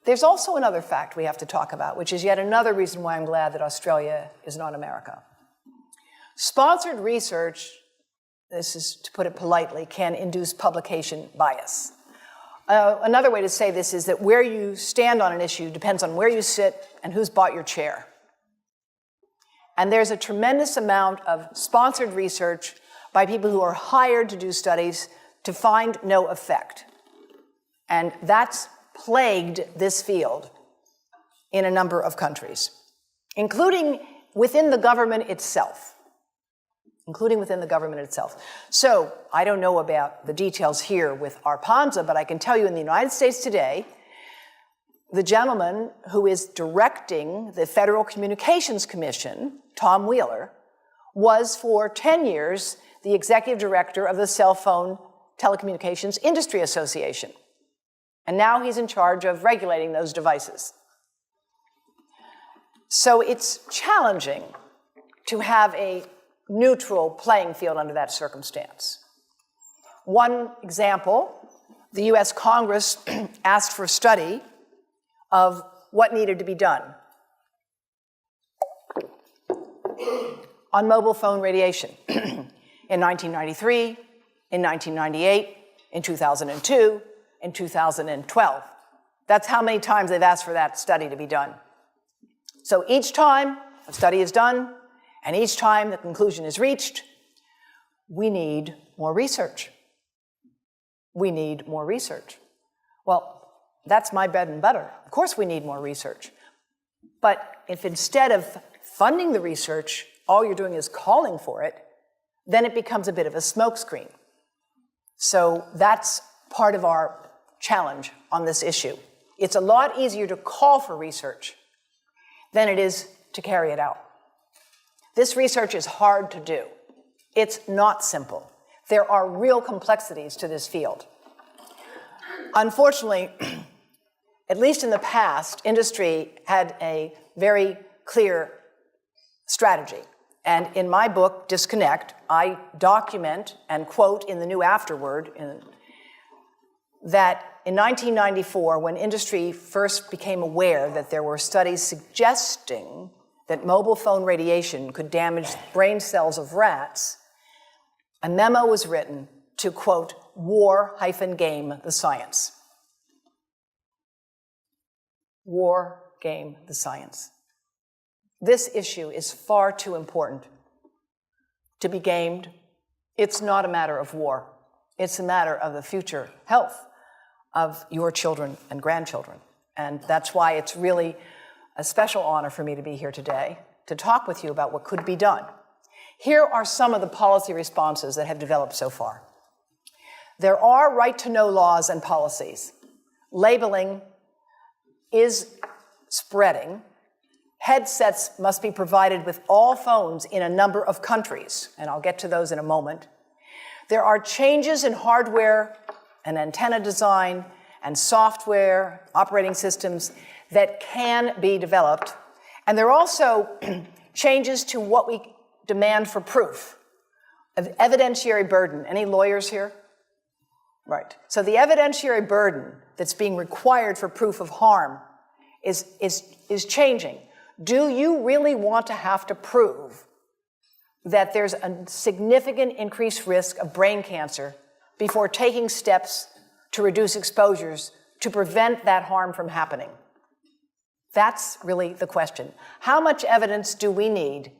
There's also another fact we have to talk about, which is yet another reason why I'm glad that Australia is not America. Sponsored research, this is to put it politely, can induce publication bias. Another way to say this is that where you stand on an issue depends on where you sit and who's bought your chair. And there's a tremendous amount of sponsored research by people who are hired to do studies to find no effect. And that's plagued this field in a number of countries, including within the government itself. So I don't know about the details here with Arpanza, but I can tell you in the United States today, the gentleman who is directing the Federal Communications Commission, Tom Wheeler, was for 10 years the executive director of the Cell Phone Telecommunications Industry Association. And now he's in charge of regulating those devices. So it's challenging to have a neutral playing field under that circumstance. One example, the US Congress asked for a study of what needed to be done on mobile phone radiation in 1993, in 1998, in 2002, in 2012. That's how many times they've asked for that study to be done. So each time a study is done, And each time the conclusion is reached, we need more research. We need more research. Well, that's my bread and butter. Of course we need more research. But if instead of funding the research, all you're doing is calling for it, then it becomes a bit of a smokescreen. So that's part of our challenge on this issue. It's a lot easier to call for research than it is to carry it out. This research is hard to do. It's not simple. There are real complexities to this field. Unfortunately, at least in the past, industry had a very clear strategy. And in my book, Disconnect, I document and quote in the new afterword that in 1994, when industry first became aware that there were studies suggesting that mobile phone radiation could damage brain cells of rats, a memo was written to, quote, war-game the science. War-game the science. This issue is far too important to be gamed. It's not a matter of war. It's a matter of the future health of your children and grandchildren. And that's why it's really a special honor for me to be here today to talk with you about what could be done. Here are some of the policy responses that have developed so far. There are right-to-know laws and policies. Labeling is spreading. Headsets must be provided with all phones in a number of countries, and I'll get to those in a moment. There are changes in hardware and antenna design and software, operating systems that can be developed. And there are also changes to what we demand for proof of evidentiary burden. Any lawyers here? Right. So the evidentiary burden that's being required for proof of harm is changing. Do you really want to have to prove that there's a significant increased risk of brain cancer before taking steps to reduce exposures to prevent that harm from happening? That's really the question. How much evidence do we need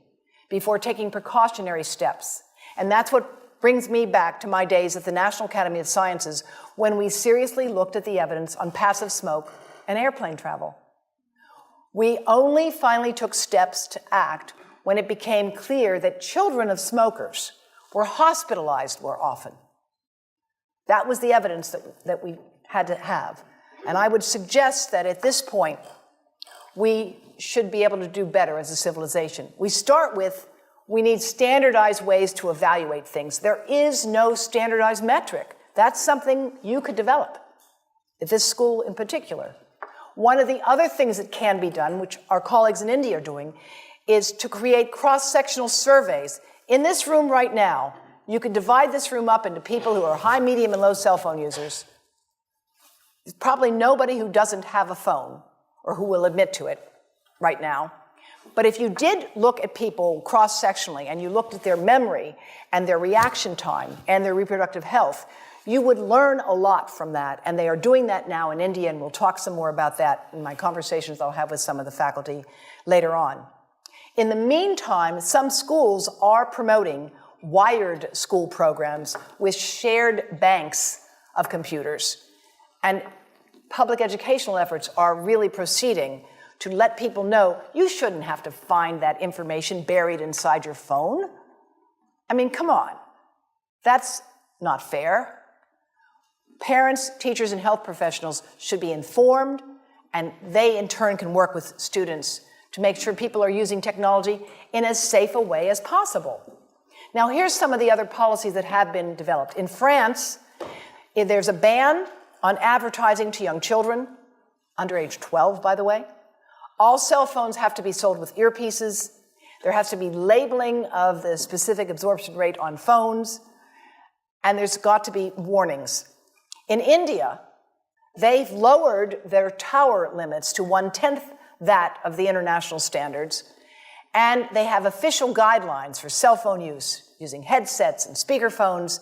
before taking precautionary steps? And that's what brings me back to my days at the National Academy of Sciences when we seriously looked at the evidence on passive smoke and airplane travel. We only finally took steps to act when it became clear that children of smokers were hospitalized more often. That was the evidence that we had to have. And I would suggest that at this point, we should be able to do better as a civilization. We start with, we need standardized ways to evaluate things. There is no standardized metric. That's something you could develop, at this school in particular. One of the other things that can be done, which our colleagues in India are doing, is to create cross-sectional surveys. In this room right now, you could divide this room up into people who are high, medium, and low cell phone users. There's probably nobody who doesn't have a phone or who will admit to it right now. But if you did look at people cross-sectionally and you looked at their memory and their reaction time and their reproductive health, you would learn a lot from that. And they are doing that now in India, and we'll talk some more about that in my conversations I'll have with some of the faculty later on. In the meantime, some schools are promoting wired school programs with shared banks of computers. And public educational efforts are really proceeding to let people know you shouldn't have to find that information buried inside your phone. I mean, come on. That's not fair. Parents, teachers, and health professionals should be informed, and they in turn can work with students to make sure people are using technology in as safe a way as possible. Now, here's some of the other policies that have been developed. In France, there's a ban on advertising to young children, under age 12, by the way. All cell phones have to be sold with earpieces. There has to be labeling of the specific absorption rate on phones, and there's got to be warnings. In India, they've lowered their tower limits to 1/10 that of the international standards, and they have official guidelines for cell phone use, using headsets and speakerphones.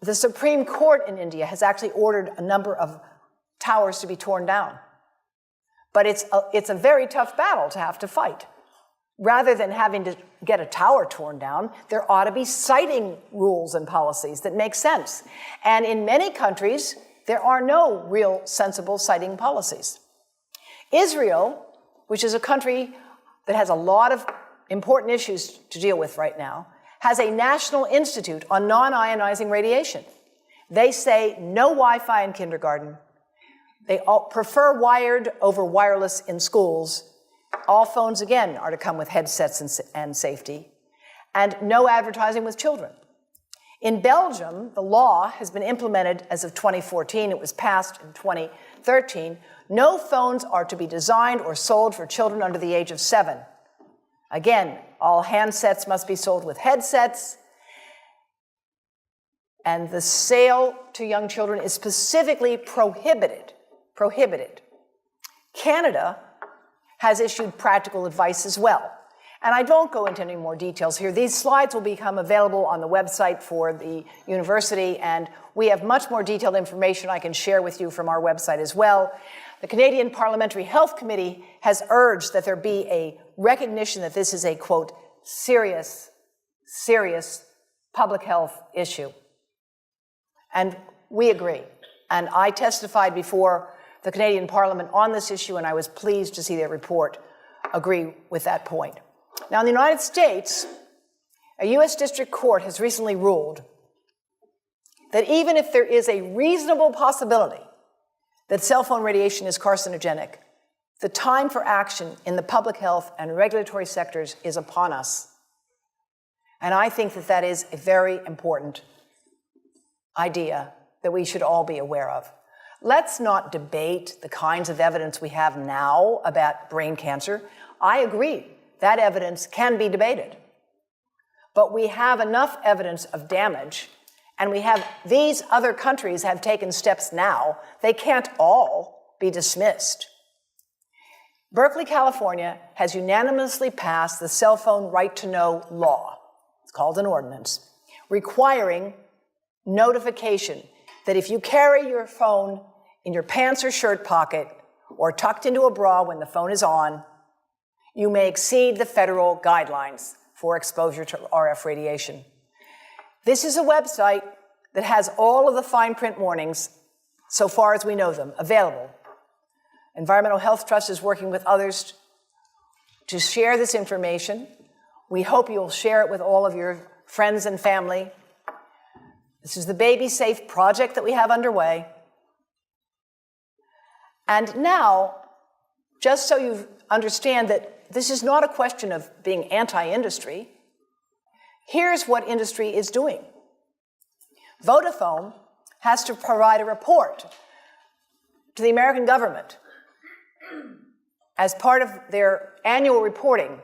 The Supreme Court in India has actually ordered a number of towers to be torn down. But it's a very tough battle to have to fight. rather than having to get a tower torn down, there ought to be siting rules and policies that make sense. And in many countries, there are no real sensible siting policies. Israel, which is a country that has a lot of important issues to deal with right now, has a National Institute on non-ionizing radiation. They say no Wi-Fi in kindergarten. They prefer wired over wireless in schools. All phones, again, are to come with headsets and safety. And no advertising with children. In Belgium, the law has been implemented as of 2014. It was passed in 2013. No phones are to be designed or sold for children under the age of 7. Again, all handsets must be sold with headsets. And the sale to young children is specifically prohibited. Canada has issued practical advice as well. And I don't go into any more details here. These slides will become available on the website for the university, and we have much more detailed information I can share with you from our website as well. The Canadian Parliamentary Health Committee has urged that there be a recognition that this is a, quote, serious public health issue. And we agree. And I testified before the Canadian Parliament on this issue, and I was pleased to see their report agree with that point. Now, in the United States, a U.S. District Court has recently ruled that even if there is a reasonable possibility that cell phone radiation is carcinogenic, the time for action in the public health and regulatory sectors is upon us. And I think that that is a very important idea that we should all be aware of. Let's not debate the kinds of evidence we have now about brain cancer. I agree, that evidence can be debated. But we have enough evidence of damage, and we have these other countries have taken steps now. They can't all be dismissed. Berkeley, California has unanimously passed the cell phone right to know law. It's called an ordinance, requiring notification that if you carry your phone in your pants or shirt pocket or tucked into a bra when the phone is on, you may exceed the federal guidelines for exposure to RF radiation. This is a website that has all of the fine print warnings, so far as we know them, available. Environmental Health Trust is working with others to share this information. We hope you'll share it with all of your friends and family. This is the Baby Safe project that we have underway. And now, just so you understand that this is not a question of being anti-industry, here's what industry is doing. Vodafone has to provide a report to the American government as part of their annual reporting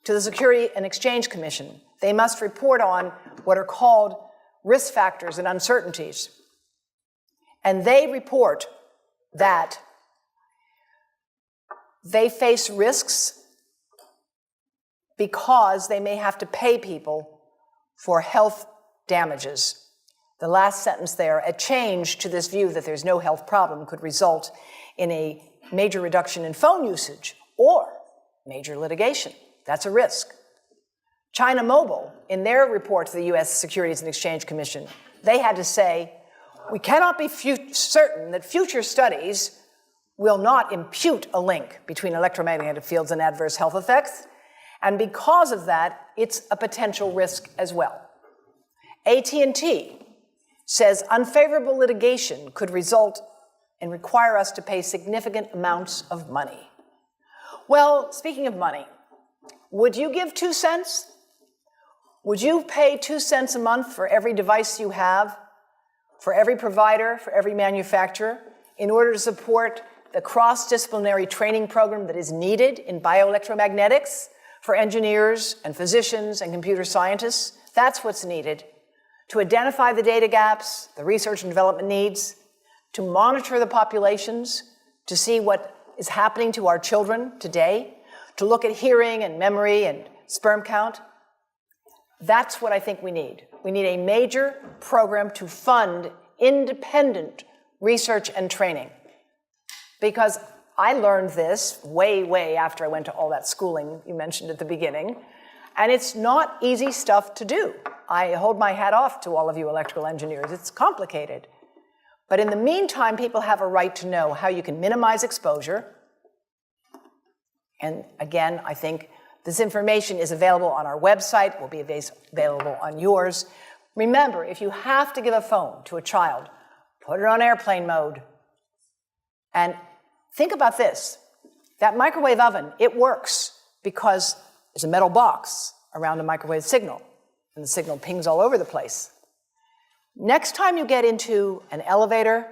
to the Security and Exchange Commission. They must report on what are called risk factors and uncertainties. And they report that they face risks because they may have to pay people for health damages. The last sentence there, a change to this view that there's no health problem could result in a major reduction in phone usage or major litigation. That's a risk. China Mobile, in their report to the U.S. Securities and Exchange Commission, they had to say, we cannot be certain that future studies will not impute a link between electromagnetic fields and adverse health effects, and because of that, it's a potential risk as well. AT&T says unfavorable litigation could result and require us to pay significant amounts of money. Well, speaking of money, would you give 2 cents? Would you pay 2 cents a month for every device you have, for every provider, for every manufacturer, in order to support the cross-disciplinary training program that is needed in bioelectromagnetics for engineers and physicians and computer scientists? That's what's needed to identify the data gaps, the research and development needs, to monitor the populations, to see what is happening to our children today, to look at hearing and memory and sperm count. That's what I think we need. We need a major program to fund independent research and training. Because I learned this way after I went to all that schooling you mentioned at the beginning, and it's not easy stuff to do. I hold my hat off to all of you electrical engineers. It's complicated. But in the meantime, people have a right to know how you can minimize exposure. And again, I think this information is available on our website, will be available on yours. Remember, if you have to give a phone to a child, put it on airplane mode. And think about this. That microwave oven, it works because there's a metal box around a microwave signal, and the signal pings all over the place. Next time you get into an elevator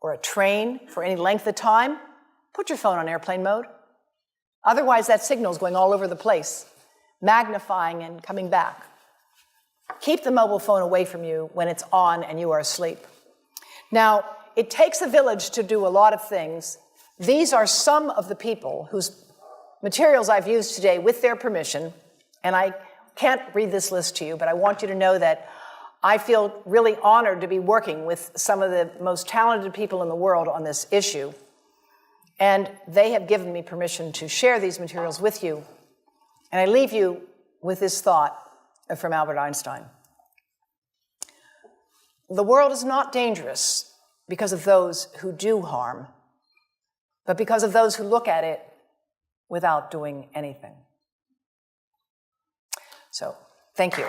or a train for any length of time, put your phone on airplane mode. Otherwise, that signal is going all over the place, magnifying and coming back. Keep the mobile phone away from you when it's on and you are asleep. Now, it takes a village to do a lot of things. These are some of the people whose materials I've used today with their permission, and I can't read this list to you, but I want you to know that I feel really honored to be working with some of the most talented people in the world on this issue. And they have given me permission to share these materials with you. And I leave you with this thought from Albert Einstein. The world is not dangerous because of those who do harm, but because of those who look at it without doing anything. So, thank you.